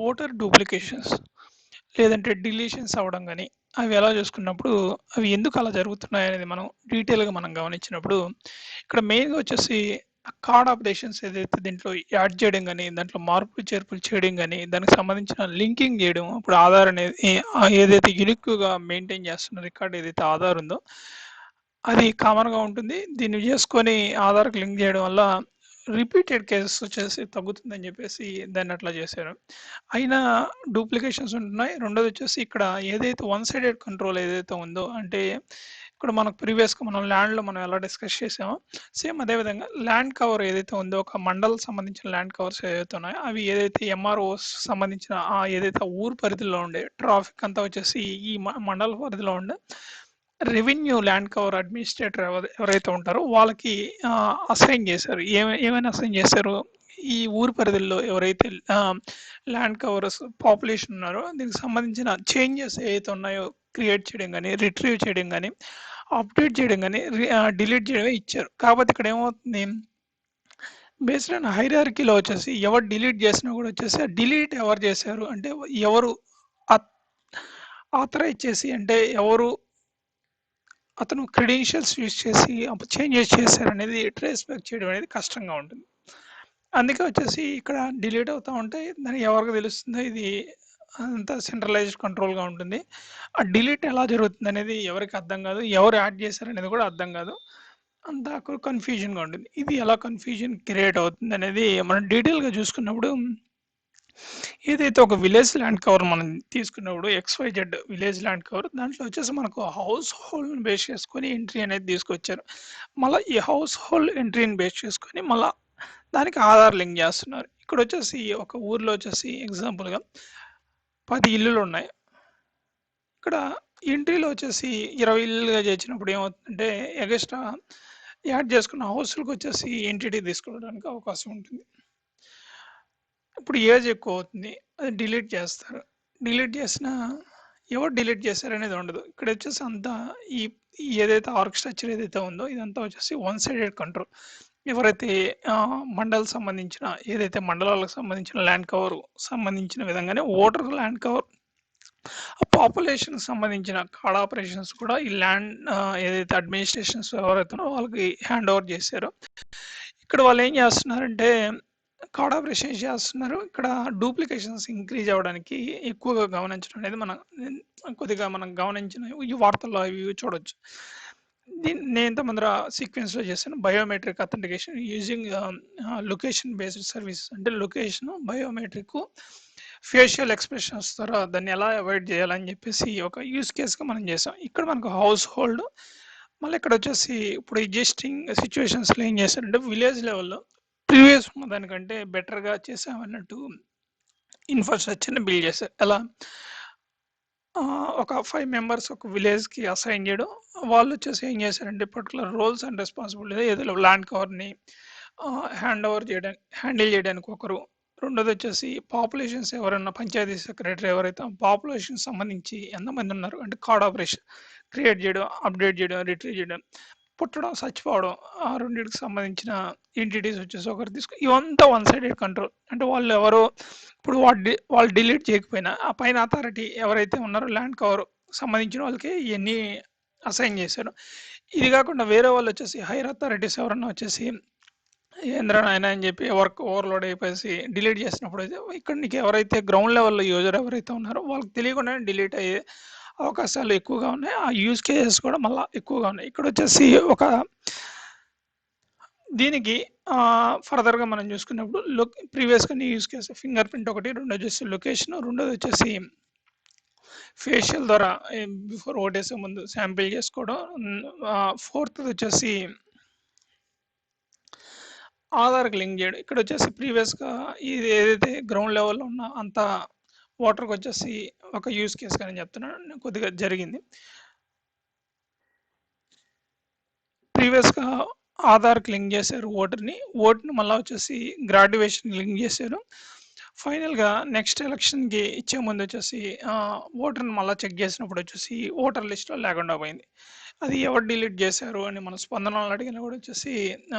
Voter duplications లేదంటే deletions అవ్వడం గాని, అవి ఎలా చూసుకున్నప్పుడు అవి ఎందుకు అలా జరుగుతున్నాయనేది మనం డీటెయిల్‌గా మనం గమనించినప్పుడు, ఇక్కడ మెయిన్‌గా వచ్చేసి కార్డ్ అప్డేషన్స్ ఏదైతే దీంట్లో యాడ్ చేయడం గాని, దాంట్లో మార్పులు, చేర్పులు చేయడం గాని, దానికి సంబంధించిన లింకింగ్ చేయడం. ఇప్పుడు ఆధార్ అనేది ఏదైతే యూనిక్‌గా మెయింటైన్ చేస్తున్న రికార్డ్ ఏదైతే ఆధార్ ఉందో, అది కామన్‌గా ఉంటుంది. దీన్ని చేసుకొని ఆధార్‌కి లింక్ చేయడం వల్ల రిపీటెడ్ కేసెస్ వచ్చేసి తగ్గుతుందని చెప్పేసి దాన్ని అట్లా చేశారు. అయినా డూప్లికేషన్స్ ఉంటున్నాయి. రెండోదొచ్చేసి ఇక్కడ ఏదైతే వన్ సైడెడ్ కంట్రోల్ ఏదైతే ఉందో, అంటే ఇక్కడ మనకు ప్రీవియస్‌గా మనం ల్యాండ్‌లో మనం ఎలా డిస్కస్ చేసామో, సేమ్ అదే విధంగా ల్యాండ్ కవర్ ఏదైతే ఉందో, ఒక మండల్‌కి సంబంధించిన ల్యాండ్ కవర్స్ ఏవైతే ఉన్నాయో, అవి ఏదైతే ఎంఆర్ఓస్ సంబంధించిన ఏదైతే ఊరు పరిధిలో ఉండే ట్రాఫిక్ అంతా వచ్చేసి ఈ మండల పరిధిలో ఉండే రెవెన్యూ ల్యాండ్ కవర్ అడ్మినిస్ట్రేటర్ ఎవరైతే ఉంటారో వాళ్ళకి అసైన్ చేశారు. ఏమైనా అసైన్ చేశారు? ఈ ఊరు పరిధుల్లో ఎవరైతే ల్యాండ్ కవర్స్ పాపులేషన్ ఉన్నారో, దీనికి సంబంధించిన చేంజెస్ ఏవైతే ఉన్నాయో క్రియేట్ చేయడం గాని, రిట్రీవ్ చేయడం గాని, అప్డేట్ చేయడం గాని, డిలీట్ చేయడమే ఇచ్చారు. కాకపోతే ఇక్కడ ఏమవుతుంది, బేస్డ్ ఆన్ హైరార్కీలో వచ్చేసి ఎవరు డిలీట్ చేసినా కూడా వచ్చేసి డిలీట్ ఎవరు చేశారు అంటే ఎవరు ఆథరైజ్ చేసి, అంటే ఎవరు అతను క్రెడెన్షియల్స్ యూజ్ చేసి చేంజెస్ చేశారనేది ట్రేస్ బ్యాక్ చేయడం అనేది కష్టంగా ఉంటుంది. అందుకే వచ్చేసి ఇక్కడ డిలీట్ అవుతా ఉంటే దానికి ఎవరికి తెలుస్తుందో ఇది అంతా సెంట్రలైజ్డ్ కంట్రోల్‌గా ఉంటుంది. ఆ డిలీట్ ఎలా జరుగుతుందనేది ఎవరికీ అర్థం కాదు. ఎవరు యాడ్ చేశారనేది కూడా అర్థం కాదు. అంతా కన్‌ఫ్యూజన్‌గా ఉంటుంది. ఇది ఎలా కన్‌ఫ్యూజన్ క్రియేట్ అవుతుందనేది మనం డీటెయిల్‌గా చూసుకున్నప్పుడు, ఏదైతే ఒక విలేజ్ ల్యాండ్ కవర్ మనం తీసుకున్నప్పుడు ఎక్స్‌వైజెడ్ విలేజ్ ల్యాండ్ కవర్ దాంట్లో వచ్చేసి మనకు హౌస్ హోల్డ్‌ని బేస్ చేసుకొని ఎంట్రీ అనేది తీసుకొచ్చారు. మళ్ళా ఈ హౌస్ హోల్డ్ ఎంట్రీని బేస్ చేసుకొని మళ్ళా దానికి ఆధార్ లింక్ చేస్తున్నారు. ఇక్కడొచ్చేసి ఒక ఊర్లో వచ్చేసి ఎగ్జాంపుల్‌గా 10 ఇల్లులున్నాయి. ఇక్కడ ఎంట్రీలో వచ్చేసి 20 ఇల్లులుగా చేర్చినప్పుడు ఏమవుతుందంటే, ఎగస్ట్రా యాడ్ చేసుకున్న హౌస్‌లకొచ్చేసి ఎంటిటీ తీసుకోవడానికి అవకాశం ఉంటుంది. ఇప్పుడు ఏజ్ ఎక్కువ అవుతుంది. అది డిలీట్ చేస్తారు. డిలీట్ చేసినా ఎవరు డిలీట్ చేశారనేది ఉండదు. ఇక్కడొచ్చేసి అంతా ఈ ఏదైతే ఆర్గ్ స్ట్రక్చర్ ఏదైతే ఉందో ఇదంతా వచ్చేసి వన్ సైడెడ్ కంట్రోల్. ఎవరైతే మండల్ సంబంధించిన ఏదైతే మండలాలకు సంబంధించిన ల్యాండ్ కవర్ సంబంధించిన విధంగానే ఓటర్ ల్యాండ్ కవర్ పాపులేషన్‌కి సంబంధించిన కార్డ్ ఆపరేషన్స్ కూడా ఈ ల్యాండ్ ఏదైతే అడ్మినిస్ట్రేషన్స్ ఎవరైతే ఉన్నారో వాళ్ళకి హ్యాండ్ ఓవర్ చేశారో, ఇక్కడ వాళ్ళేం చేస్తున్నారంటే కార్డ్ ఆపరేషన్స్ చేస్తున్నారు. ఇక్కడ డూప్లికేషన్స్ ఇంక్రీజ్ అవ్వడానికి ఎక్కువగా గమనించడం అనేది కొద్దిగా మనం గమనించిన ఈ వార్తల్లో అవి ఇవి చూడొచ్చు. నేను ఇంతకుముందర సీక్వెన్స్‌లో చేశాను. Biometric authentication using location based service, అంటే లొకేషన్, బయోమెట్రిక్, ఫేషియల్ ఎక్స్‌ప్రెషన్స్ ద్వారా దాన్ని ఎలా అవాయిడ్ చేయాలని చెప్పేసి ఒక యూజ్ కేస్‌గా మనం చేసాం. ఇక్కడ మనకు హౌస్ హోల్డ్, మళ్ళీ ఇక్కడొచ్చేసి ఇప్పుడు ఎగ్జిస్టింగ్ సిట్యుయేషన్స్‌లో ఏం చేశారంటే విలేజ్ లెవెల్‌లో ప్రీవియస్ ఉన్న దానికంటే బెటర్‌గా చేసామన్నట్టు ఇన్‌ఫ్రాస్ట్రక్చర్‌ని బిల్డ్ చేశారు. ఎలా? ఒక 5 మెంబర్స్ ఒక విలేజ్‌కి అసైన్ చేయడం. వాళ్ళొచ్చేసి ఏం చేశారంటే పర్టిక్యులర్ రోల్స్ అండ్ రెస్పాన్సిబిలిటీ ఏదో ల్యాండ్ కవర్‌ని హ్యాండిల్ చేయడానికి ఒకరు. రెండోదొచ్చేసి పాపులేషన్స్ ఎవరన్నా పంచాయతీ సెక్రటరీ ఎవరైతే పాపులేషన్‌కి సంబంధించి ఎంతమంది ఉన్నారు అంటే కార్డ్ ఆపరేషన్ క్రియేట్ చేయడం, అప్డేట్ చేయడం, రిట్రీవ్ చేయడం, పుట్టడం, చచ్చిపోవడం, ఆ రెండిటికి సంబంధించిన ఎంటిటీస్ వచ్చేసి ఒకరు ఇవంతా వన్ సైడెడ్ కంట్రోల్. అంటే వాళ్ళెవరో ఇప్పుడు వాళ్ళు డిలీట్ చేయకపోయినా ఆ పైన అథారిటీ ఎవరైతే ఉన్నారో ల్యాండ్ కవర్ సంబంధించిన వాళ్ళకి ఇయన్నీ అసైన్ చేశారు. ఇది కాకుండా వేరే వాళ్ళొచ్చేసి హైయర్ అథారిటీస్ ఎవరన్నా వచ్చేసి ఏందిరా నాయనా అని చెప్పి వర్క్ ఓవర్‌లోడ్ అయిపోయేసి డిలీట్ చేసినప్పుడు అయితే ఇక్కడ నీకు ఎవరైతే గ్రౌండ్ లెవెల్‌లో యూజర్ ఎవరైతే ఉన్నారో వాళ్ళకి తెలియకుండానే డిలీట్ అయ్యే అవకాశాలు ఎక్కువగా ఉన్నాయి. ఆ యూజ్ కేసెస్ కూడా మళ్ళా ఎక్కువగా ఉన్నాయి. ఇక్కడొచ్చేసి ఒక దీనికి ఫర్దర్‌గా మనం చూసుకున్నప్పుడు ప్రీవియస్‌గా నీ యూజ్ కేస్ ఫింగర్ ప్రింట్ ఒకటి, రెండోదొచ్చేసి లొకేషన్, రెండోదొచ్చేసి ఫేషియల్ ద్వారా బిఫోర్ ఓటేసే ముందు శాంపిల్ చేసుకోవడం. ఫోర్త్‌దొచ్చేసి ఆధార్‌కి లింక్ చేయడం. ఇక్కడొచ్చేసి ప్రీవియస్‌గా ఇది ఏదైతే గ్రౌండ్ లెవెల్‌లో ఉన్న అంత ఓటర్‌కొచ్చేసి ఒక యూజ్ కేస్‌గా నేను చెప్తున్నాను. కొద్దిగా జరిగింది. ప్రీవియస్‌గా ఆధార్‌కి లింక్ చేశారు ఓటర్‌ని. ఓట్‌ని మళ్ళా వచ్చేసి గ్రాడ్యుయేషన్‌కి లింక్ చేశారు. ఫైనల్‌గా నెక్స్ట్ ఎలక్షన్‌కి ఇచ్చే ముందొచ్చేసి ఓటర్‌ని మళ్ళా చెక్ చేసినప్పుడు వచ్చేసి ఓటర్ లిస్ట్‌లో లేకుండా పోయింది. అది ఎవరు డిలీట్ చేశారు అని మన స్పందనలు అడిగినా కూడా వచ్చేసి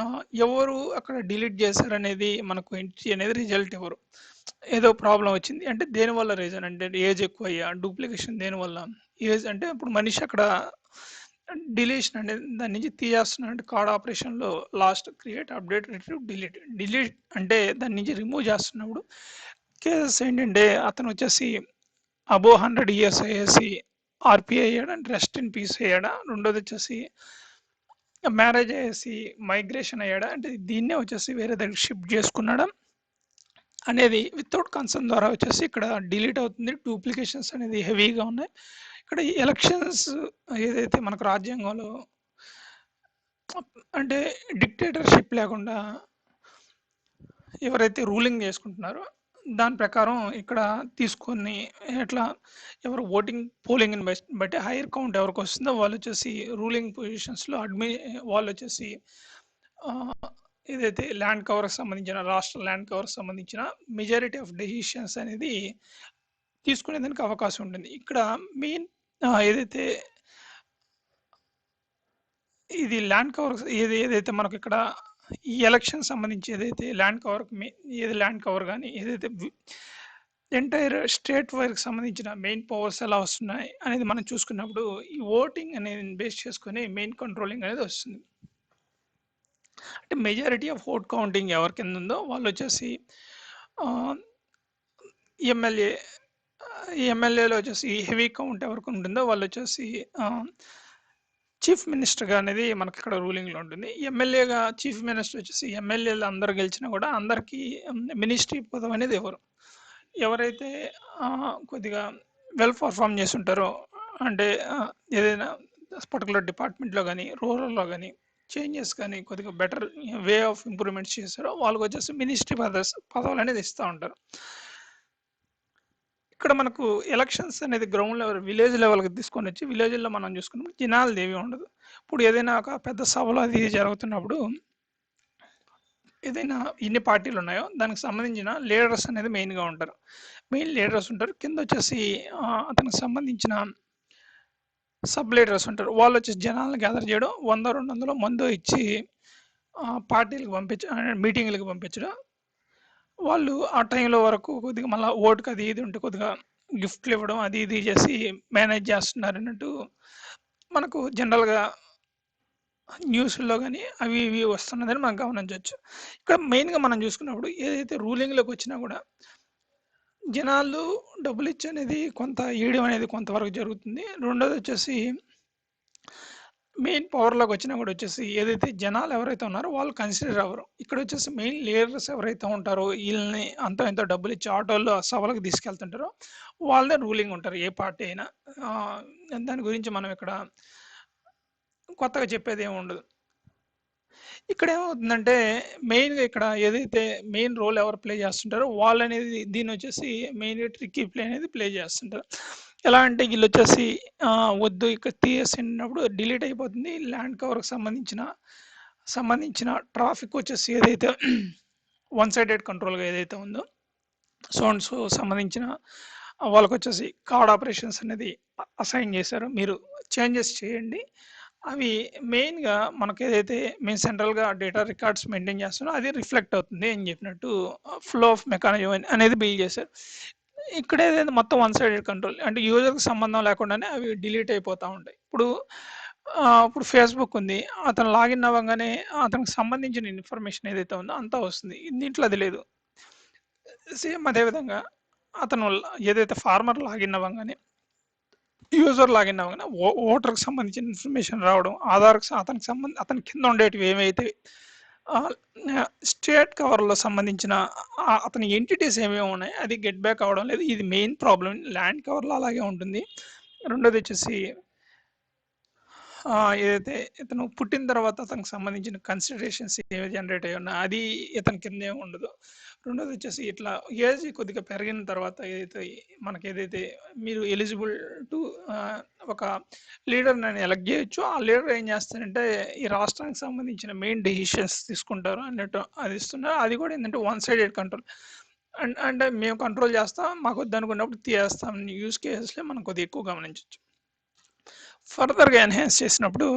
ఎవరు అక్కడ డిలీట్ చేశారనేది మనకు ఎంట్రీ అనేది రిజల్ట్ ఎవరు ఏదో ప్రాబ్లం వచ్చింది అంటే దేనివల్ల రీజన్ అంటే ఏజ్ ఎక్కువ అయ్యా డూప్లికేషన్ దేనివల్ల ఏజ్ అంటే ఇప్పుడు మనిషి అక్కడ డిలీషన్ అనేది దాని నుంచి తీసేస్తున్నాడు కార్డ్ ఆపరేషన్లో last create update retrieve delete delete అంటే దాని నుంచి రిమూవ్ చేస్తున్నప్పుడు కేసెస్ ఏంటంటే అతను వచ్చేసి అబో 100 years అయ్యేసి ఆర్పిఐ అయ్యాడా అంటే రెస్ట్ ఇన్ పీస్ అయ్యాడా రెండోది వచ్చేసి మ్యారేజ్ అయ్యేసి మైగ్రేషన్ అయ్యాడా అంటే దీన్నే వచ్చేసి వేరే దగ్గర షిఫ్ట్ చేసుకున్నాడా అనేది వితౌట్ కన్సర్న్ ద్వారా వచ్చేసి ఇక్కడ డిలీట్ అవుతుంది డూప్లికేషన్స్ అనేది హెవీగా ఉన్నాయి ఇక్కడ ఎలక్షన్స్ ఏదైతే మనకు రాజ్యాంగంలో అంటే డిక్టేటర్షిప్ లేకుండా ఎవరైతే రూలింగ్ చేసుకుంటున్నారో దాని ప్రకారం ఇక్కడ తీసుకొని ఎట్లా ఎవరు ఓటింగ్ పోలింగ్ని బట్టి హైయర్ కౌంట్ ఎవరికి వస్తుందో వాళ్ళు వచ్చేసి రూలింగ్ పొజిషన్స్లో వాళ్ళు వచ్చేసి ఏదైతే ల్యాండ్ కవర్కి సంబంధించిన రాష్ట్ర ల్యాండ్ కవర్కి సంబంధించిన మెజారిటీ ఆఫ్ డెసిషన్స్ అనేది తీసుకునేదానికి అవకాశం ఉంటుంది ఇక్కడ మెయిన్ ఏదైతే ఇది ల్యాండ్ కవర్ ఏదైతే మనకు ఇక్కడ ఈ ఎలక్షన్ సంబంధించి ఏదైతే ల్యాండ్ కవర్ ఏది ల్యాండ్ కవర్ కానీ ఏదైతే ఎంటైర్ స్టేట్ వైర్కి సంబంధించిన మెయిన్ పవర్స్ ఎలా వస్తున్నాయి అనేది మనం చూసుకున్నప్పుడు ఈ ఓటింగ్ అనేది బేస్ చేసుకొని మెయిన్ కంట్రోలింగ్ అనేది వస్తుంది అంటే మెజారిటీ ఆఫ్ ఓట్ కౌంటింగ్ ఎవరి కింద ఉందో వాళ్ళు వచ్చేసి ఎమ్మెల్యేలో వచ్చేసి హెవీ కౌంట్ ఎవరికి ఉంటుందో వాళ్ళు వచ్చేసి చీఫ్ మినిస్టర్గా అనేది మనకి ఇక్కడ రూలింగ్లో ఉంటుంది ఎమ్మెల్యేగా చీఫ్ మినిస్టర్ వచ్చేసి ఎమ్మెల్యేలు అందరు గెలిచినా కూడా అందరికీ మినిస్ట్రీ పదవి అనేది ఎవరైతే కొద్దిగా వెల్ పర్ఫామ్ చేసి ఉంటారో అంటే ఏదైనా పర్టికులర్ డిపార్ట్మెంట్లో కానీ రూరల్లో కానీ చేంజెస్ కానీ కొద్దిగా బెటర్ వే ఆఫ్ ఇంప్రూవ్మెంట్స్ చేస్తారో వాళ్ళకి వచ్చేసి మినిస్ట్రీ పదవులు అనేది ఇస్తూ ఉంటారు ఇక్కడ మనకు ఎలక్షన్స్ అనేది గ్రౌండ్ లెవెల్ విలేజ్ లెవెల్కి తీసుకొని వచ్చి విలేజ్లో మనం చూసుకున్నప్పుడు జనాలు ఏమీ ఉండదు ఇప్పుడు ఏదైనా ఒక పెద్ద సభలో అది జరుగుతున్నప్పుడు ఏదైనా ఎన్ని పార్టీలు ఉన్నాయో దానికి సంబంధించిన లీడర్స్ అనేది మెయిన్గా ఉంటారు మెయిన్ లీడర్స్ ఉంటారు కింద వచ్చేసి అతనికి సంబంధించిన సబ్ లీడర్స్ ఉంటారు వాళ్ళు వచ్చేసి జనాలను గ్యాదర్ చేయడం 100-200 మందు ఇచ్చి పార్టీలకు మీటింగ్లకు పంపించడం వాళ్ళు ఆ టైంలో వరకు కొద్దిగా మళ్ళీ ఓటుకు అది ఇది ఉంటే కొద్దిగా గిఫ్ట్లు ఇవ్వడం అది ఇది చేసి మేనేజ్ చేస్తున్నారు అన్నట్టు మనకు జనరల్గా న్యూస్లో కానీ అవి ఇవి వస్తున్నదని మనం గమనించవచ్చు ఇక్కడ మెయిన్గా మనం చూసుకున్నప్పుడు ఏదైతే రూలింగ్లోకి వచ్చినా కూడా జనాలు డబ్బులు ఇచ్చి అనేది కొంత ఇవ్వడం అనేది కొంతవరకు జరుగుతుంది రెండోది వచ్చేసి మెయిన్ పవర్లోకి వచ్చినా కూడా వచ్చేసి ఏదైతే జనాలు ఎవరైతే ఉన్నారో వాళ్ళు కన్సిడర్ అవ్వరు ఇక్కడ వచ్చేసి మెయిన్ లీడర్స్ ఎవరైతే ఉంటారో వీళ్ళని అంత ఎంతో డబ్బులు ఇచ్చి ఆటోల్లో సభలకు తీసుకెళ్తుంటారో వాళ్ళే రూలింగ్ ఉంటారు ఏ పార్టీ అయినా దాని గురించి మనం ఇక్కడ కొత్తగా చెప్పేది ఏమి ఉండదు ఇక్కడ ఏమవుతుందంటే మెయిన్గా ఇక్కడ ఏదైతే మెయిన్ రోల్ ఎవరు ప్లే చేస్తుంటారో వాళ్ళు అనేది దీన్ని వచ్చేసి మెయిన్ ట్రిక్కీ ప్లే అనేది ప్లే చేస్తుంటారు ఎలా అంటే వీళ్ళు వచ్చేసి వద్దు ఇక్కడ తీసేసినప్పుడు డిలీట్ అయిపోతుంది ల్యాండ్ కవర్కి సంబంధించిన ట్రాఫిక్ వచ్చేసి ఏదైతే వన్ సైడెడ్ కంట్రోల్గా ఏదైతే ఉందో సో సంబంధించిన వాళ్ళకి వచ్చేసి కార్డ్ ఆపరేషన్స్ అనేది అసైన్ చేశారు మీరు చేంజెస్ చేయండి అవి మెయిన్గా మనకు ఏదైతే మేము సెంట్రల్గా డేటా రికార్డ్స్ మెయింటైన్ చేస్తున్నామో అది రిఫ్లెక్ట్ అవుతుంది అని చెప్పినట్టు ఫ్లో ఆఫ్ మెకానిజం అనేది బిల్డ్ చేశారు ఇక్కడ ఏదైతే మొత్తం వన్ సైడెడ్ కంట్రోల్ అంటే యూజర్కి సంబంధం లేకుండానే అవి డిలీట్ అయిపోతూ ఉంటాయి ఇప్పుడు ఫేస్బుక్ ఉంది అతను లాగిన్ అవ్వగానే అతనికి సంబంధించిన ఇన్ఫర్మేషన్ ఏదైతే ఉందో అంతా వస్తుంది దీంట్లో అది లేదు సేమ్ అదేవిధంగా అతను ఏదైతే ఫార్మర్ లాగిన్ అవ్వగానే యూజర్ లాగిన్ అవ్వగానే ఓటర్కి సంబంధించిన ఇన్ఫర్మేషన్ రావడం ఆధార్కి అతని కింద ఉండేటివి ఏమైతే స్టేట్ కవర్లో సంబంధించిన అతని ఎంటిటీస్ ఏమేమి ఉన్నాయి అది గెట్ బ్యాక్ అవ్వడం లేదు ఇది మెయిన్ ప్రాబ్లం ల్యాండ్ కవర్లో అలాగే ఉంటుంది రెండోది వచ్చేసి ఏదైతే ఇతను పుట్టిన తర్వాత అతనికి సంబంధించిన కన్సిడరేషన్స్ ఏవి జనరేట్ అయ్యి ఉన్నా అది ఇతని కింద ఏమి ఉండదు రెండోది వచ్చేసి ఇట్లా ఏజ్ కొద్దిగా పెరిగిన తర్వాత ఏదైతే మీరు ఎలిజిబుల్ టు ఒక లీడర్ నేను ఎలక్ట్ చేయొచ్చు ఆ లీడర్ ఏం చేస్తారంటే ఈ రాష్ట్రానికి సంబంధించిన మెయిన్ డెసిషన్స్ తీసుకుంటారు అన్నట్టు అది ఇస్తున్నారు అది కూడా ఏంటంటే వన్ సైడెడ్ కంట్రోల్ అంటే మేము కంట్రోల్ చేస్తాం మాకు వద్దు అనుకున్నప్పుడు తీసేస్తాం యూస్ కేసెస్లో మనం కొద్దిగా ఎక్కువ గమనించవచ్చు ఫర్దర్‌గా ఎన్హాన్స్ చేసినప్పుడు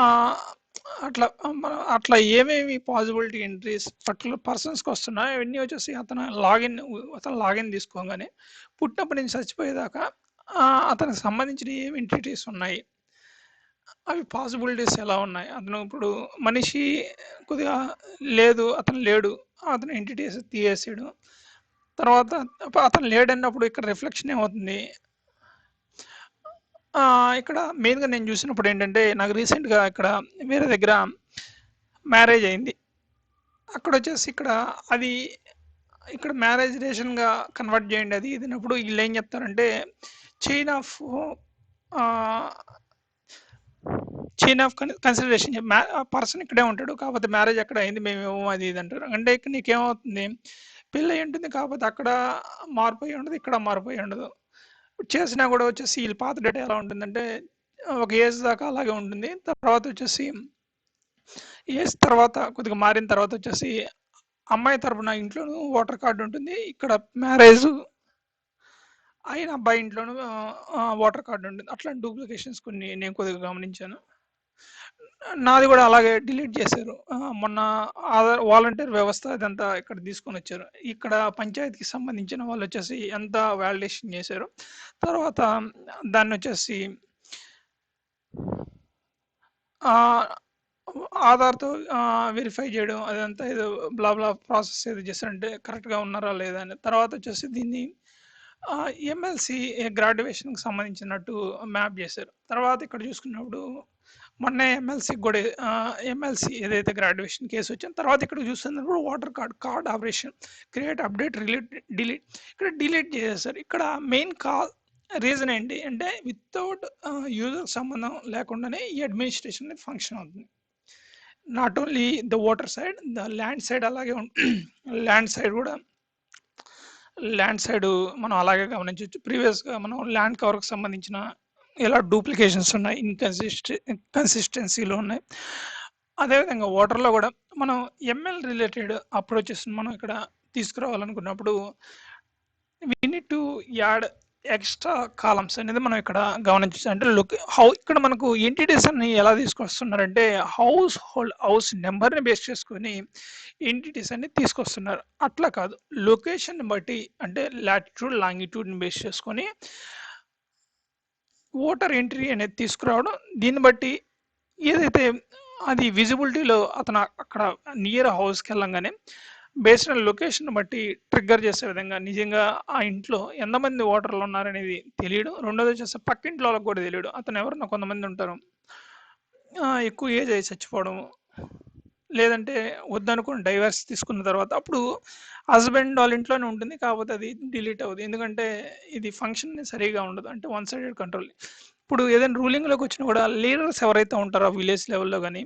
ఆహ్, అట్లా ఏమేమి పాసిబిలిటీ ఎంట్రీస్ పర్టిక్యులర్ పర్సన్స్‌కొస్తున్నాయో అవన్నీ వచ్చేసి అతను లాగిన్ తీసుకోగానే పుట్టినప్పటి నుంచి చచ్చిపోయేదాకా అతనికి సంబంధించిన ఏమి ఎంటిటీస్ ఉన్నాయి, అవి పాసిబిలిటీస్ ఎలా ఉన్నాయి, అతను ఇప్పుడు మనిషి కొద్దిగా లేదు, అతను లేడు, అతను ఎంటిటీస్ తీసేసాడు. తర్వాత అతను లేడన్నప్పుడు ఇక్కడ రిఫ్లెక్షన్ ఏమవుతుంది? ఇక్కడ మెయిన్‌గా నేను చూసినప్పుడు ఏంటంటే, నాకు రీసెంట్‌గా ఇక్కడ వేరే దగ్గర మ్యారేజ్ అయింది. అక్కడొచ్చేసి అది ఇక్కడ మ్యారేజ్ రిలేషన్‌గా కన్వర్ట్ చేయండి అది ఇది అన్నప్పుడు ఈళ్ళేం చెప్తారంటే, చైన్ ఆఫ్ ఆహ్, చైన్ ఆఫ్ కన్సిడరేషన్ పర్సన్ ఇక్కడే ఉంటాడు. కాకపోతే మ్యారేజ్ అక్కడ అయింది. మేమేమో అది ఇది అంటారు. అంటే ఇక్కడ నీకేమవుతుంది? పెళ్లయి ఉంటుంది. కాకపోతే అక్కడ మార్పయి ఉండదు. ఇక్కడ మార్పయి ఉండదు. చేసినా కూడా వచ్చేసి ఈళ్ళ పాత డేటా ఎలా ఉంటుందంటే, ఒక ఏజ్ దాకా అలాగే ఉంటుంది. తర్వాత వచ్చేసి ఏజ్ తర్వాత కొద్దిగా మారిన తర్వాత వచ్చేసి అమ్మాయి తరపున ఇంట్లోనూ ఓటర్ కార్డ్ ఉంటుంది. ఇక్కడ మ్యారేజ్ అయిన అబ్బాయి ఇంట్లోనూ ఓటర్ కార్డ్ ఉంటుంది. అట్లాంటి డూప్లికేషన్స్ కొన్ని నేను కొద్దిగా గమనించాను. నాది కూడా అలాగే డిలీట్ చేశారు. మొన్న ఆధార్ వాలంటీర్ వ్యవస్థ ఇదంతా ఇక్కడ తీసుకొనొచ్చారు. ఇక్కడ పంచాయతీకి సంబంధించిన వాళ్ళొచ్చేసి ఎంత వాలిడేషన్ చేశారు. తర్వాత దాన్నొచ్చేసి ఆహ్, ఆధార్‌తో వెరిఫై చేయడం అదంతా ఏదో బ్లా బ్లా ప్రాసెస్ ఏదో చేశారంటే కరెక్ట్‌గా ఉన్నారా లేదా అని. తర్వాత వచ్చేసి దీన్ని ఎమ్మెల్సీ గ్రాడ్యుయేషన్‌కి సంబంధించినట్టు మ్యాప్ చేశారు. తర్వాత ఇక్కడ చూసుకున్నప్పుడు మొన్నే ఎమ్మెల్సీకి కూడా ఎమ్మెల్సీ ఏదైతే గ్రాడ్యుయేషన్ కేసు వచ్చిందో తర్వాత ఇక్కడ చూస్తున్నప్పుడు voter card operation create update delete ఇక్కడ డిలీట్ చేసేసారు. ఇక్కడ మెయిన్ రీజన్ ఏంటి అంటే వితౌట్ యూజర్ సంబంధం లేకుండానే ఈ అడ్మినిస్ట్రేషన్ అనేది ఫంక్షన్ అవుతుంది. Not only the voter side, the land side అలాగే ల్యాండ్ సైడ్ కూడా ల్యాండ్ సైడ్ మనం అలాగే గమనించవచ్చు. ప్రీవియస్‌గా మనం ల్యాండ్ కవర్‌కి సంబంధించిన ఎలా డూప్లికేషన్స్ ఉన్నాయి, కన్సిస్టెన్సీలో ఉన్నాయి. అదేవిధంగా ఓటర్‌లో కూడా మనం ఎంఎల్ రిలేటెడ్ అప్రోచెస్ మనం ఇక్కడ తీసుకురావాలనుకున్నప్పుడు we need to add extra columns అనేది మనం ఇక్కడ గమనించచ్చు. అంటే ఇక్కడ మనకు ఎంటిటీస్ అన్ని ఎలా తీసుకొస్తున్నారంటే హౌస్ నెంబర్‌ని బేస్ చేసుకొని ఎంటిటీస్ అన్ని తీసుకొస్తున్నారు. అట్లా కాదు. లొకేషన్‌ని బట్టి అంటే లాటిట్యూడ్, లాంగిట్యూడ్‌ని బేస్ చేసుకొని ఓటర్ ఎంట్రీ అనేది తీసుకురావడం. దీన్ని బట్టి ఏదైతే అది విజిబిలిటీలో అతను అక్కడ నియర్ హౌస్‌కెళ్ళంగానే బేస్డ్ ఆన్ లొకేషన్ బట్టి ట్రిగ్గర్ చేసే విధంగా నిజంగా ఆ ఇంట్లో ఎంతమంది ఓటర్లు ఉన్నారనేది తెలియడం. రెండోది వచ్చేసి పక్కింట్లో వాళ్ళకి కూడా తెలియడం. అతను ఎవరన్నా కొంతమంది ఉంటారు. ఎక్కువ ఏజ్ అయ్యి చచ్చిపోవడం. లేదంటే వద్దనుకోని డైవర్స్ తీసుకున్న తర్వాత అప్పుడు హస్బెండ్ వాళ్ళ ఇంట్లోనే ఉంటుంది. కాకపోతే అది డిలీట్ అవ్వదు. ఎందుకంటే ఇది ఫంక్షన్ సరిగ్గా ఉండదు. అంటే వన్ సైడెడ్ కంట్రోల్. ఇప్పుడు ఏదైనా రూలింగ్‌లోకి వచ్చినా కూడా లీడర్స్ ఎవరైతే ఉంటారో విలేజ్ లెవెల్‌లో గాని,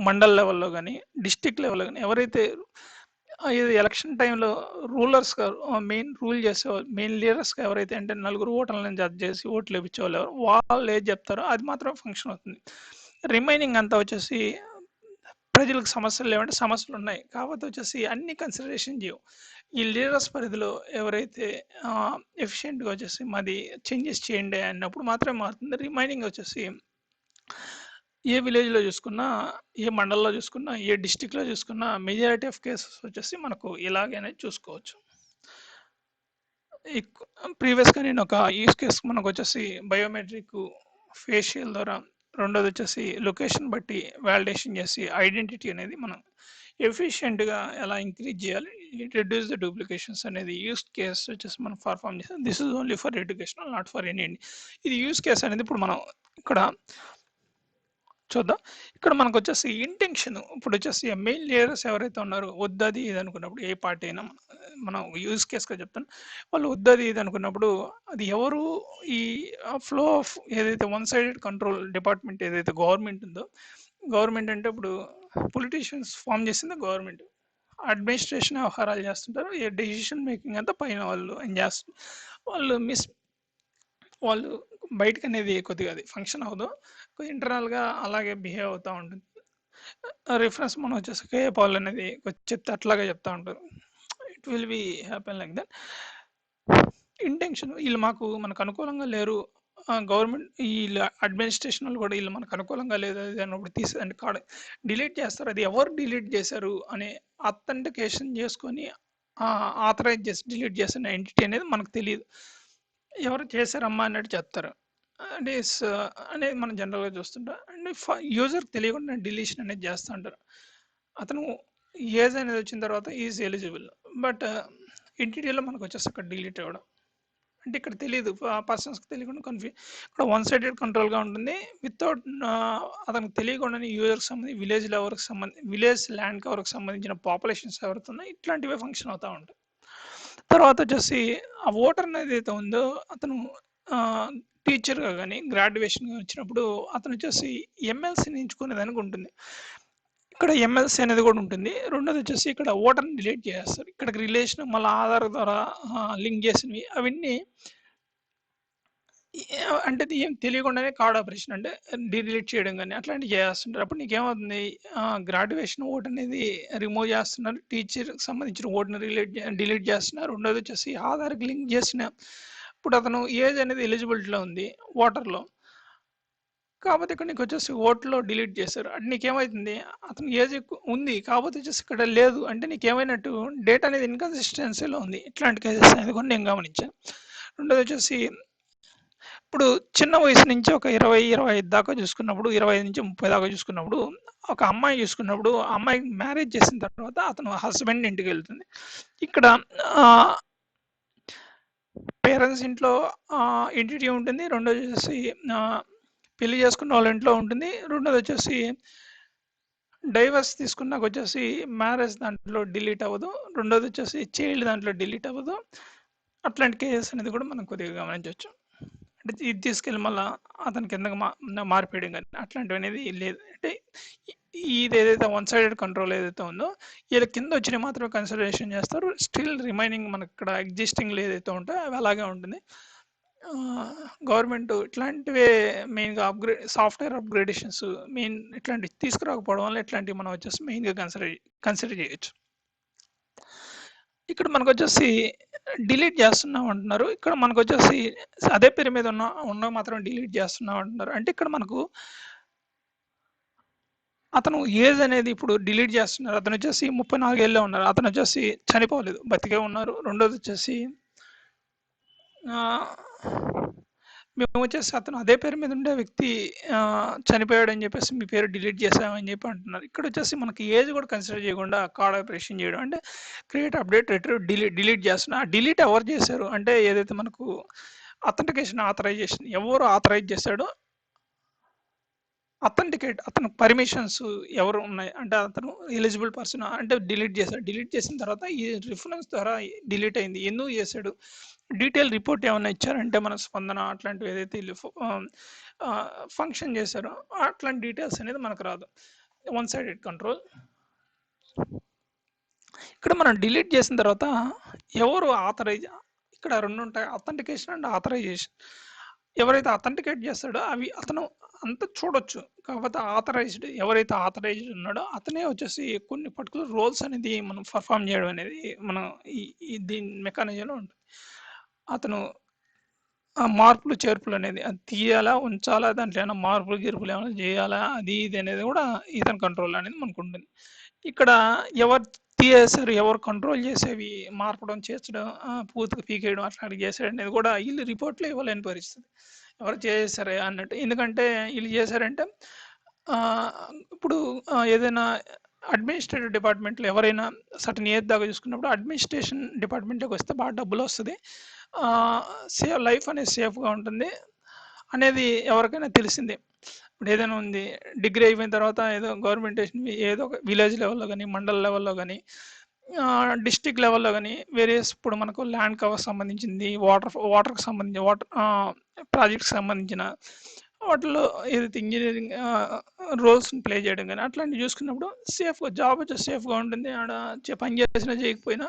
మండల్ లెవెల్‌లో గాని, డిస్ట్రిక్ట్ లెవెల్‌లో గాని ఎవరైతే ఇది ఎలక్షన్ టైంలో రూలర్స్‌గా మెయిన్ రూల్ చేసేవాళ్ళు మెయిన్ లీడర్స్‌గా ఎవరైతే అంటే నలుగురు ఓటర్లను జడ్జ్ చేసి ఓట్లు ఏపిచ్చేవాళ్ళు ఎవరు, వాళ్ళు ఏది చెప్తారో అది మాత్రం ఫంక్షన్ అవుతుంది. రిమైనింగ్ అంతా వచ్చేసి ప్రజలకు సమస్యలు లేవంటే సమస్యలున్నాయి. కాకపోతే వచ్చేసి అన్ని కన్సిడరేషన్ చేయవు. ఈ లీడర్స్ పరిధిలో ఎవరైతే ఎఫిషియెంట్‌గా వచ్చేసి మాది చేంజెస్ చేయండి అన్నప్పుడు మాత్రమే మారుతుంది. రిమైనింగ్ వచ్చేసి ఏ విలేజ్‌లో చూసుకున్నా, ఏ మండలంలో చూసుకున్నా, ఏ డిస్ట్రిక్ట్‌లో చూసుకున్నా మెజారిటీ ఆఫ్ కేసెస్ వచ్చేసి మనకు ఇలాగే అనేది చూసుకోవచ్చు. ప్రీవియస్‌గా నేను ఒక యూజ్ కేస్ మనకొచ్చేసి బయోమెట్రిక్ ఫేషియల్ ద్వారా రెండోది వచ్చేసి లొకేషన్ బట్టి వాలిడేషన్ చేసి ఐడెంటిటీ అనేది మనం ఎఫిషియెంట్‌గా ఎలా ఇంక్రీజ్ చేయాలి, రెడ్యూస్ ద డూప్లికేషన్స్ అనేది యూజ్ కేస్ వచ్చేసి మనం పర్ఫార్మ్ చేసాం. This is only for educational not for any. ఇది యూజ్ కేస్ అనేది ఇప్పుడు మనం ఇక్కడ చూద్దాం. ఇక్కడ మనకొచ్చేసి ఇంటెన్షన్ ఇప్పుడొచ్చేసి మెయిన్ లీడర్స్ ఎవరైతే ఉన్నారో వద్దది ఇది అనుకున్నప్పుడు ఏ పార్టీ అయినా మనం యూజ్ కేస్‌గా చెప్తాను. వాళ్ళు వద్దది ఇది అనుకున్నప్పుడు అది ఎవరు ఈ ఫ్లో ఆఫ్ ఏదైతే వన్ సైడెడ్ కంట్రోల్ డిపార్ట్మెంట్ ఏదైతే గవర్నమెంట్ ఉందో, గవర్నమెంట్ అంటే ఇప్పుడు పొలిటీషియన్స్ ఫార్మ్ చేసింది గవర్నమెంట్. అడ్మినిస్ట్రేషన్ వ్యవహారాలు చేస్తుంటారు. ఈ డెసిషన్ మేకింగ్ అంతా పైన వాళ్ళు చేస్తారు. వాళ్ళు వాళ్ళు బయటకనేది కొద్దిగా అది ఫంక్షన్ అవ్వదు. ఇంటర్నల్‌గా అలాగే బిహేవ్ అవుతా ఉంటుంది. రిఫరెన్స్ మనం వచ్చేసి కేఏ పాల్ అనేది చెప్తే అట్లాగే చెప్తా ఉంటారు. It will be happen like that. Intention వీళ్ళు మనకు అనుకూలంగా లేరు. గవర్నమెంట్ ఈళ్ళ అడ్మినిస్ట్రేషన్ వాళ్ళు కూడా ఈళ్ళు మనకు అనుకూలంగా లేదు అది అన్నప్పుడు అంటే డిలీట్ చేస్తారు. అది ఎవరు డిలీట్ చేశారు అనే అథెంటికేషన్ చేసుకొని ఆథరైజ్ చేసి డిలీట్ చేసిన ఎంటిటీ అనేది మనకు తెలీదు. ఎవరు చేశారమ్మా అన్నట్టు చెప్తారు. అంటే అనేది మనం జనరల్‌గా చూస్తుంటాం. అంటే యూజర్‌కి తెలియకుండా డిలీషన్ అనేది చేస్తా ఉంటారు. అతను ఏజ్ అనేది వచ్చిన తర్వాత ఈజ్ ఎలిజిబుల్. బట్ ఎంటిటీలో మనకొచ్చేసి అక్కడ డిలీట్ అవ్వడం. అంటే ఇక్కడ తెలీదు. పర్సన్స్‌కి తెలియకుండా ఇక్కడ వన్ సైడెడ్ కంట్రోల్‌గా ఉంటుంది. వితౌట్ అతనికి తెలియకుండానే యూజర్‌కి సంబంధించి విలేజ్ ల్యాండ్ కవర్‌కి సంబంధించిన పాపులేషన్స్ ఎవరైతే ఉన్నాయో ఇట్లాంటివే ఫంక్షన్ అవుతా ఉంటాయి. తర్వాత వచ్చేసి ఆ ఓటర్ అనేది ఏదైతే ఉందో అతను టీచర్‌గా గాని, గ్రాడ్యుయేషన్‌గా వచ్చినప్పుడు అతను వచ్చేసి ఎంఎల్సీని ఎంచుకునేదానికి ఉంటుంది. ఇక్కడ ఎంఎల్సీ అనేది కూడా ఉంటుంది. రెండోది వచ్చేసి ఇక్కడ ఓటర్‌ని డిలీట్ చేసేస్తారు. ఇక్కడికి రిలేషన్ మళ్ళీ ఆధార్ ద్వారా లింక్ చేసినవి అవన్నీ అంటే అది ఏం తెలియకుండానే కార్డ్ ఆపరేషన్ అంటే డిలీట్ చేయడం గాని అట్లాంటివి చేస్తుంటారు. అప్పుడు నీకేమవుతుంది గ్రాడ్యుయేషన్ ఓట్ అనేది రిమూవ్ చేస్తున్నారు. టీచర్‌కి సంబంధించిన ఓట్‌ని డిలీట్ చేస్తున్నారు. రెండోది వచ్చేసి ఆధార్‌కి లింక్ చేసిన ఇప్పుడు అతను ఏజ్ అనేది ఎలిజిబిలిటీలో ఉంది ఓటర్‌లో. కాపోతే ఇక్కడ నీకొచ్చేసి ఓట్‌లో డిలీట్ చేశారు. అంటే నీకేమైతుంది అతను ఏజ్ ఉంది. కాపోతే వచ్చేసి ఇక్కడ లేదు. అంటే నీకేమైనట్టు డేటా అనేది ఇన్‌కన్సిస్టెన్సీలో ఉంది. ఇట్లాంటి కేసెస్ అనేది కూడా నేను గమనించా. రెండోది వచ్చేసి ఇప్పుడు చిన్న వయసు నుంచి ఒక 20, 25 దాకా చూసుకున్నప్పుడు 25-30 దాకా చూసుకున్నప్పుడు ఒక అమ్మాయి చూసుకున్నప్పుడు ఆ అమ్మాయికి మ్యారేజ్ చేసిన తర్వాత అతను హస్బెండ్ ఇంటికి వెళ్తుంది. ఇక్కడ పేరెంట్స్ ఇంట్లో ఎంటిటీ ఉంటుంది. రెండోది వచ్చేసి పెళ్లి చేసుకున్న వాళ్ళ ఇంట్లో ఉంటుంది. రెండోది వచ్చేసి డైవర్స్ తీసుకున్నాక వచ్చేసి మ్యారేజ్ దాంట్లో డిలీట్ అవ్వదు. రెండోది వచ్చేసి చైల్డ్ దాంట్లో డిలీట్ అవ్వదు. అట్లాంటి కేసెస్ అనేది కూడా మనం కొద్దిగా గమనించవచ్చు. అంటే ఇది తీసుకెళ్ళి మళ్ళా అతని కిందకి మార్పేయడం కానీ అట్లాంటివి అనేది లేదు. అంటే ఇది ఏదైతే వన్ సైడెడ్ కంట్రోల్ ఏదైతే ఉందో వీళ్ళ కింద వచ్చినవి మాత్రమే కన్సిడరేషన్ చేస్తారు. స్టిల్ రిమైనింగ్ మనకి ఇక్కడ ఎగ్జిస్టింగ్‌లో ఏదైతే ఉంటాయో అవి అలాగే ఉంటుంది. గవర్నమెంట్ ఇట్లాంటివే మెయిన్‌గా సాఫ్ట్‌వేర్ అప్‌గ్రేడేషన్స్ మెయిన్ ఇట్లాంటివి తీసుకురాకపోవడం వల్ల ఇట్లాంటివి మనం వచ్చేసి మెయిన్‌గా కన్సిడర్ చేయొచ్చు. ఇక్కడ మనకొచ్చేసి డిలీట్ చేస్తున్నాం అంటున్నారు. ఇక్కడ మనకొచ్చేసి అదే పేరు మీద ఉన్నవి మాత్రం డిలీట్ చేస్తున్నాం అంటున్నారు. అంటే ఇక్కడ మనకు అతను ఏజ్ అనేది ఇప్పుడు డిలీట్ చేస్తున్నారు. అతను వచ్చేసి 34 ఏళ్ళే ఉన్నారు. అతను వచ్చేసి చనిపోలేదు. బతికే ఉన్నారు. రెండోది వచ్చేసి మేము వచ్చేసి అతను అదే పేరు మీద ఉండే వ్యక్తి చనిపోయాడని చెప్పేసి మీ పేరు డిలీట్ చేసామని చెప్పి అంటున్నారు. ఇక్కడ వచ్చేసి మనకి ఏజ్ కూడా కన్సిడర్ చేయకుండా కార్డ్ ఆపరేషన్ చేయడం అంటే క్రియేట్ అప్డేట్ రిట్రీవ్ డిలీట్ చేస్తున్నా డిలీట్ ఎవరు చేశారు అంటే ఏదైతే మనకు అథెంటికేషన్ ఆథరైజేషన్ ఎవరు ఆథరైజ్ చేశాడో అథెంటికేట్ అతను పర్మిషన్స్ ఎవరు ఉన్నాయి అంటే అతను ఎలిజిబుల్ పర్సన్ అంటే డిలీట్ చేశాడు. డిలీట్ చేసిన తర్వాత ఈ రిఫరెన్స్ ద్వారా డిలీట్ అయింది. ఎందుకు చేశాడు? డీటెయిల్ రిపోర్ట్ ఏమన్నా ఇచ్చారంటే మన స్పందన అట్లాంటివి ఏదైతే ఫంక్షన్ చేశారో అట్లాంటి డీటెయిల్స్ అనేది మనకు రాదు. One sided control. ఇక్కడ మనం డిలీట్ చేసిన తర్వాత ఎవరు ఆథరైజ్ ఇక్కడ రెండు ఉంటాయి అథెంటికేషన్ అండ్ ఆథరైజేషన్. ఎవరైతే అథెంటికేట్ చేస్తాడో అవి అతను అంతా చూడొచ్చు. కాకపోతే ఆథరైజ్డ్ ఎవరైతే ఆథరైజ్డ్ ఉన్నాడో అతనే వచ్చేసి కొన్ని పర్టికులర్ రోల్స్ అనేది మనం పర్ఫామ్ చేయడం అనేది మనం ఈ దీని మెకానిజంలో ఉంటుంది. అతను మార్పులు చేర్పులు అనేది అది తీయాలా ఉంచాలా దాంట్లో ఏమైనా మార్పులు గిరుపులు ఏమైనా చేయాలా అది ఇది అనేది కూడా ఇతని కంట్రోల్ అనేది మనకు ఉంటుంది. ఇక్కడ ఎవరు తీసేశారు ఎవరు కంట్రోల్ చేసేవి మార్పడం చేర్చడం పూర్తిగా పీకేయడం అట్లాంటివి చేశాడు అనేది కూడా వీళ్ళు రిపోర్ట్లో ఇవ్వలేని పరిస్థితి. ఎవరు చేశారు అన్నట్టు. ఎందుకంటే వీళ్ళు చేశారంటే ఇప్పుడు ఏదైనా అడ్మినిస్ట్రేటివ్ డిపార్ట్మెంట్లో ఎవరైనా సర్టెన్ ఏజ్ దాకా చూసుకున్నప్పుడు అడ్మినిస్ట్రేషన్ డిపార్ట్మెంట్లోకి వస్తే బాగా డబ్బులు వస్తుంది. లైఫ్ అనేది సేఫ్గా ఉంటుంది అనేది ఎవరికైనా తెలిసిందే. ఇప్పుడు ఏదైనా ఉంది డిగ్రీ అయిపోయిన తర్వాత ఏదో గవర్నమెంట్ ఏదో ఒక విలేజ్ లెవెల్లో కానీ మండల లెవెల్లో కానీ డిస్ట్రిక్ట్ లెవెల్లో కానీ వేరియస్ ఇప్పుడు మనకు ల్యాండ్ కవర్ సంబంధించింది వాటర్కి సంబంధించి ప్రాజెక్ట్కి సంబంధించిన వాటిలో ఏదైతే ఇంజనీరింగ్ రోల్స్ని ప్లే చేయడం కానీ అట్లాంటివి చూసుకున్నప్పుడు సేఫ్గా జాబ్ వచ్చి సేఫ్గా ఉంటుంది. ఆడ పని చేసినా చేయకపోయినా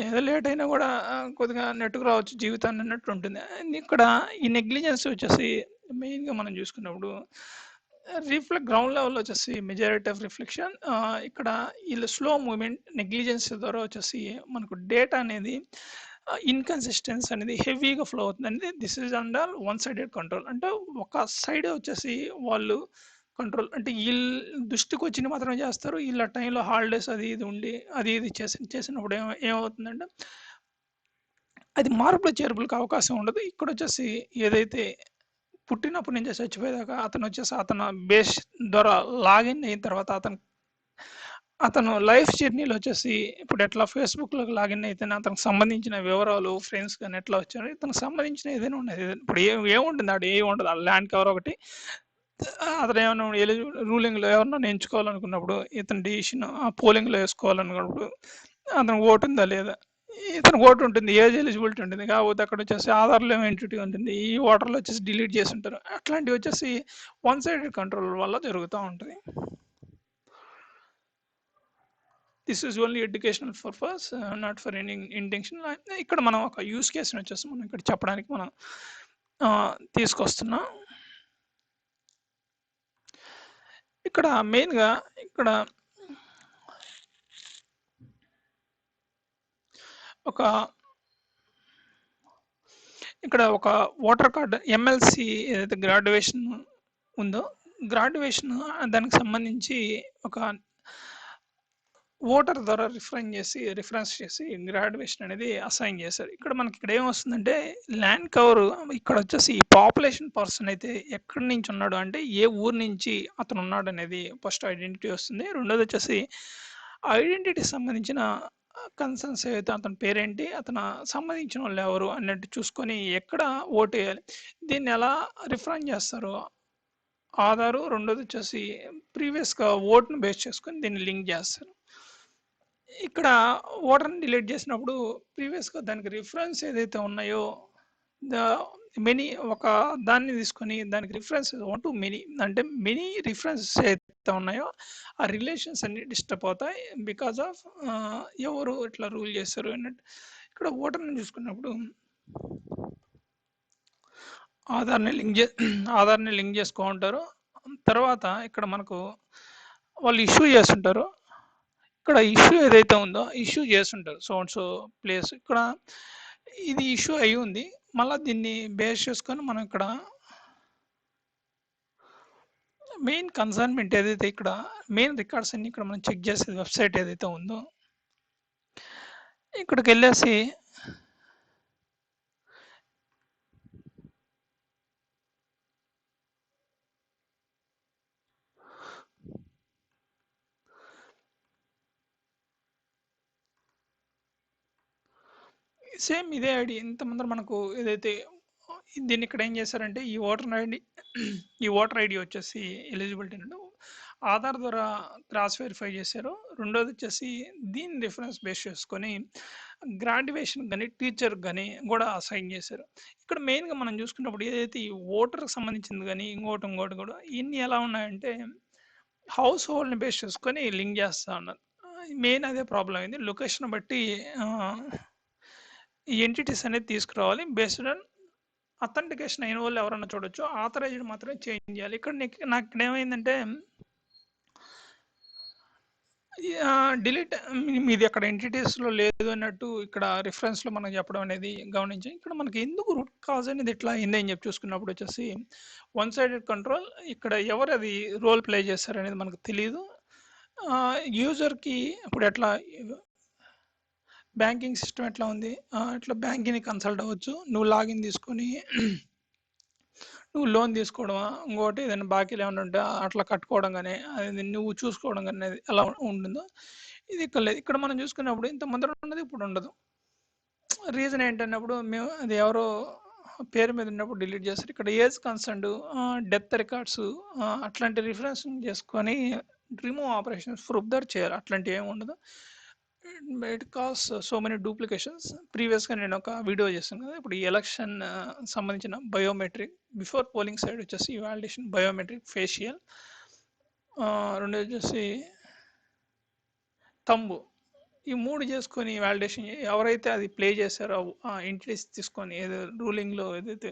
ఏదో లేట్ అయినా కూడా కొద్దిగా నెట్టుకు రావచ్చు జీవితాన్ని అన్నట్టు ఉంటుంది. ఇక్కడ ఈ నెగ్లిజెన్స్ వచ్చేసి మెయిన్గా మనం చూసుకున్నప్పుడు గ్రౌండ్ లెవెల్లో వచ్చేసి మెజారిటీ ఆఫ్ రిఫ్లెక్షన్ ఇక్కడ వీళ్ళు స్లో మూమెంట్ నెగ్లిజెన్స్ ద్వారా వచ్చేసి మనకు డేటా అనేది ఇన్‌కన్సిస్టెన్సీ అనేది హెవీగా ఫ్లో అవుతుందండి. This is under one sided control. అంటే ఒక సైడే వచ్చేసి వాళ్ళు కంట్రోల్ అంటే దృష్టికొచ్చింది మాత్రమే చేస్తారు. ఈళ్ళ టైంలో హాలిడేస్ అది ఇది ఉండి అది ఇది చేసినప్పుడు ఏమవుతుందంటే అది మార్పులు చేర్పులకు అవకాశం ఉండదు. ఇక్కడొచ్చేసి ఏదైతే పుట్టినప్పటి నుంచి చచ్చిపోయేదాకా అతనొచ్చేసి అతను బేస్ ద్వారా లాగిన్ అయిన తర్వాత అతను లైఫ్ జర్నీలో వచ్చేసి ఇప్పుడు ఎట్లా ఫేస్‌బుక్‌లోకి లాగిన్ అయితేనే అతనికి సంబంధించిన వివరాలు, ఫ్రెండ్స్ గాని ఎట్లా వచ్చారో ఇతనికి సంబంధించిన ఏదైనా ఉన్నది. ఇప్పుడు ఏముంటుంది ఆడ ఏముండదు. ఆ ల్యాండ్ కవర్ ఒకటి. అతను ఏమన్నా రూలింగ్‌లో ఎవరినైనా ఎంచుకోవాలనుకున్నప్పుడు ఇతని డెసిషన్ పోలింగ్‌లో ఏసుకోవాలనుకున్నప్పుడు అతనికి ఓటు ఉందా లేదా? ఇతనికి ఓటు ఉంటుంది. ఏజ్ ఎలిజిబిలిటీ ఉంటుంది. కాకపోతే అక్కడ వచ్చేసి ఆధార్‌లో ఏమో ఎంటిటీ ఉంటుంది. ఈ ఓటర్‌లు వచ్చేసి డిలీట్ చేసుంటారు. అట్లాంటివి వచ్చేసి వన్ సైడెడ్ కంట్రోల్ వల్ల జరుగుతా ఉంటది. This is only educational purpose not for any intention. ఇక్కడ మనం ఒక యూజ్ కేస్‌ని వచ్చేసి మనం ఇక్కడ చెప్పడానికి మనం తీసుకొస్తున్నాం. ఇక్కడ మెయిన్‌గా ఇక్కడ ఒక ఒక ఓటర్ కార్డ్ ఎమ్మెల్సీ ఏదైతే గ్రాడ్యుయేషన్ ఉందో, గ్రాడ్యుయేషన్ దానికి సంబంధించి ఒక ఓటర్ ద్వారా రిఫరెన్స్ చేసి గ్రాడ్యుయేషన్ అనేది అసైన్ చేశారు. ఇక్కడ ఏమొస్తుందంటే ల్యాండ్ కవర్ ఇక్కడ వచ్చేసి పాపులేషన్ పర్సన్ అయితే ఎక్కడి నుంచి ఉన్నాడు అంటే ఏ ఊరు నుంచి అతను ఉన్నాడు అనేది ఫస్ట్ ఐడెంటిటీ వస్తుంది. రెండోది వచ్చేసి ఐడెంటిటీ సంబంధించిన కన్సర్న్స్ ఏవైతే అతని పేరేంటి, అతను సంబంధించిన వాళ్ళు ఎవరు అన్నట్టు చూసుకొని ఎక్కడ ఓటు వేయాలి. దీన్ని ఎలా రిఫరెన్స్ చేస్తారు? ఆధారు, రెండోది వచ్చేసి ప్రీవియస్‌గా ఓట్‌ని బేస్ చేసుకొని దీన్ని లింక్ చేస్తారు. ఇక్కడ ఓటర్‌ని డిలీట్ చేసినప్పుడు ప్రీవియస్‌గా దానికి రిఫరెన్స్ ఏదైతే ఉన్నాయో ద మెనీ ఒక దాన్ని తీసుకొని దానికి రిఫరెన్స్ 1-మెనీ అంటే మెనీ రిఫరెన్సెస్ ఏదైతే ఉన్నాయో ఆ రిలేషన్స్ అన్నీ డిస్టర్బ్ అవుతాయి. బికాస్ ఆఫ్ ఎవరు ఇట్లా రూల్ చేస్తారు అన్నట్టు. ఇక్కడ ఓటర్‌ని చూసుకున్నప్పుడు ఆధార్‌ని లింక్ చే ఆధార్‌ని లింక్ చేసుకోమంటారు. తర్వాత ఇక్కడ మనకు వాళ్ళు ఇష్యూ చేస్తుంటారు. ఇక్కడ ఇష్యూ ఏదైతే ఉందో ఇష్యూ చేస్తుంటారు. సో అండ్ సో ప్లేస్ ఇక్కడ ఇది ఇష్యూ అయ్యి ఉంది. మళ్ళా దీన్ని బేస్ చేసుకొని మనం ఇక్కడ మెయిన్ కన్సైన్మెంట్ ఏదైతే ఇక్కడ మెయిన్ రికార్డ్స్ అన్ని ఇక్కడ మనం చెక్ చేసే వెబ్సైట్ ఏదైతే ఉందో ఇక్కడికెళ్ళేసి సేమ్ ఇదే ఐడి ఇంత ముందర మనకు ఏదైతే దీన్ని ఇక్కడ ఏం చేశారంటే ఈ ఓటర్ ఐడి వచ్చేసి ఎలిజిబిలిటీ అంటే ఆధార్ ద్వారా క్రాస్ వెరిఫై చేశారు. రెండోది వచ్చేసి దీన్ని రిఫరెన్స్ బేస్ చేసుకొని గ్రాడ్యుయేషన్ కానీ టీచర్ కానీ కూడా అసైన్ చేశారు. ఇక్కడ మెయిన్గా మనం చూసుకున్నప్పుడు ఏదైతే ఈ ఓటర్కి సంబంధించింది కానీ ఇంకోటి కూడా ఇన్ని ఎలా ఉన్నాయంటే హౌస్ హోల్డ్ని బేస్ చేసుకొని లింక్ చేస్తా ఉన్నారు. మెయిన్ అదే ప్రాబ్లం అయింది. లొకేషన్ బట్టి ఈ ఎంటిటీస్ అనేది తీసుకురావాలి. బేస్డ్ ఆన్ అథెంటికేషన్ అయిన వాళ్ళు ఎవరన్నా చూడొచ్చు. ఆథరైజ్డ్ మాత్రమే చేంజ్ చేయాలి. నాకు ఇక్కడ ఏమైందంటే డిలీట్ మీది అక్కడ ఎంటిటీస్‌లో లేదు అన్నట్టు ఇక్కడ రిఫరెన్స్‌లో మనకు చెప్పడం అనేది గమనించాం. ఇక్కడ మనకి ఎందుకు రూట్ కాజ్ అనేది ఇట్లా అయింది అని చెప్పి చూసుకున్నప్పుడు వచ్చేసి వన్ సైడెడ్ కంట్రోల్ ఇక్కడ ఎవరు అది రోల్ ప్లే చేశారనేది మనకు తెలీదు. యూజర్‌కి ఇప్పుడు ఎట్లా బ్యాంకింగ్ సిస్టమ్ ఎట్లా ఉంది? ఇట్లా బ్యాంక్‌ని కన్సల్ట్ అవ్వచ్చు. నువ్వు లాగిన్ తీసుకొని నువ్వు లోన్ తీసుకోవడమా, ఇంకోటి ఏదైనా బాకీలు ఏమైనా ఉంటే అట్లా కట్టుకోవడం గాని, అది నువ్వు చూసుకోవడం గాని అనేది ఎలా ఉంటుందో, ఇది ఇక్కడ లేదు. ఇక్కడ మనం చూసుకున్నప్పుడు ఇంత ముందర ఉన్నది ఇప్పుడు ఉండదు. రీజన్ ఏంటన్నప్పుడు మేము అది ఎవరో పేరు మీద ఉన్నప్పుడు డిలీట్ చేస్తారు. ఇక్కడ ఏజ్ కన్సర్న్డ్, డెత్ రికార్డ్స్ అట్లాంటి రిఫరెన్స్ చేసుకొని రిమూవ్ ఆపరేషన్స్ ఫర్దర్ చేయాలి. అట్లాంటివి ఏమి ఉండదు. It costs so many duplications. ప్రీవియస్‌గా నేను ఒక వీడియో చేశాను కదా! ఇప్పుడు ఈ ఎలక్షన్ సంబంధించిన బయోమెట్రిక్ బిఫోర్ పోలింగ్ సైడ్ వచ్చేసి వాలిడేషన్ బయోమెట్రిక్ ఫేషియల్ రెండోది వచ్చేసి థంబ్. ఈ 3 చేసుకొని వాలిడేషన్ ఎవరైతే అది ప్లే చేశారో ఎంటిటీస్ తీసుకొని రూలింగ్‌లో ఏదైతే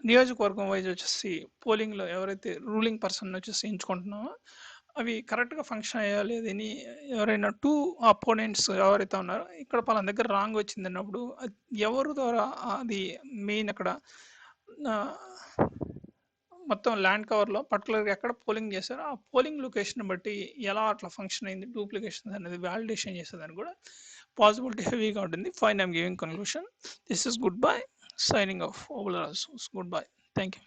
నియోజకవర్గం వైజ్ వచ్చేసి పోలింగ్‌లో ఎవరైతే రూలింగ్ పర్సన్ వచ్చేసి ఎంచుకుంటున్నామో అవి కరెక్ట్‌గా ఫంక్షన్ అయ్యాయా లేదని ఎవరైనా 2 అపోనెంట్స్ ఎవరైతే ఉన్నారో ఇక్కడ పలానా దగ్గర రాంగ్ వచ్చిందన్నప్పుడు ఎవరి ద్వారా అది మెయిన్ అక్కడ ఆహ్, మొత్తం ల్యాండ్ కవర్‌లో పర్టిక్యులర్‌గా ఎక్కడ పోలింగ్ చేశారో ఆ పోలింగ్ లొకేషన్‌ని బట్టి ఎలా అట్లా ఫంక్షన్ అయింది డూప్లికేషన్ అనేది వాలిడేషన్ చేసేదానికి కూడా పాసిబిలిటీ హెవీగా ఉంటుంది. Fine I am giving conclusion. This is good bye. Signing off. Obul Raju. Good bye. Thank you.